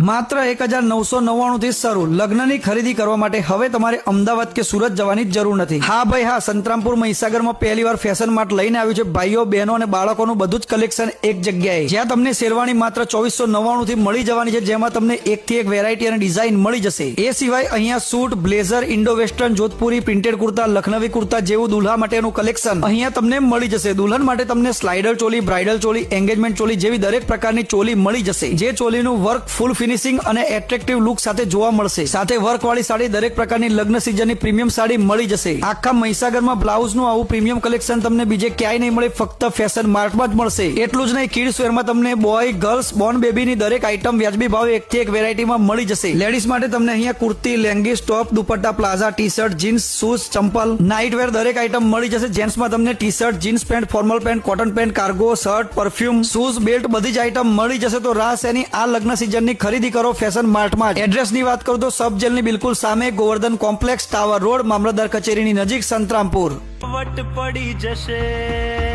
માત્ર 1999 થી શરૂ લગ્નની ખરીદી કરવા માટે હવે તમારે અમદાવાદ કે સુરત જવાની જરૂર નથી। હા ભાઈ હા, સંતરામપુર મહીસાગરમાં પહેલીવાર ફેશન માર્ટ લઈને આવ્યું છે ભાઈઓ બહેનો અને બાળકોનું બધું જ કલેક્શન એક જગ્યાએ, જ્યાં તમને શેરવાની માત્ર 2499 થી મળી જવાની છે, જેમાં તમને એકથી એક વેરાયટી અને ડિઝાઇન મળી જશે। એ સિવાય અહીંયા suit, blazer, Indo western, Jodhpuri, printed kurta, Lucknowi kurta જેવું દુલ્હા માટેનું કલેક્શન અહીંયા તમને મળી જશે। દુલ્હન માટે તમને slider choli, bridal choli, engagement choli જેવી દરેક પ્રકારની ચોલી મળી જશે, જે ચોલીનું વર્ક ફૂલ ફિનિશિંગ અને એટ્રેક્ટિવ લુક સાથે જોવા મળશે। સાથે વર્ક વાળી સાડી, દરેક પ્રકારની લગ્ન સિઝનની પ્રીમિયમ સાડી મળી જશે। આખા મહીસાગરમાં બ્લાઉઝ નું આવું પ્રીમિયમ કલેક્શન તમને બીજે ક્યાંય નહીં મળે, ફક્ત ફેશન માર્ટમાં જ મળશે। એટલું જ નહીં, કિડ્સ વેરમાં તમને બોય, ગર્લ્સ, બોર્ન બેબીની દરેક આઇટમ વ્યાજબી ભાવે એકથી એક વેરાયટીમાં મળી જશે। લેડીઝ માટે તમને અહીંયા kurti, leggings, top, dupatta, palazzo, T shirt, jeans, shoes, ચંપલ, નાઇટ વેર દરેક આઇટમ મળી જશે। જેન્ટ્સમાં તમને T shirt, jeans pant, formal pant, cotton pant, cargo, shirt, perfume, shoes, belt બધી જ આઇટમ મળી જશે। તો રાસ એની આ લગ્ન સિઝનની ખરીદી કરો ફેશન માર્ટમાં। એડ્રેસ ની વાત કરું તો સબ જેલની બિલકુલ સામે, ગોવર્ધન કોમ્પ્લેક્સ, ટાવર રોડ, મામલતદાર કચેરીની નજીક, સંતરામપુર। વટ પડી જશે।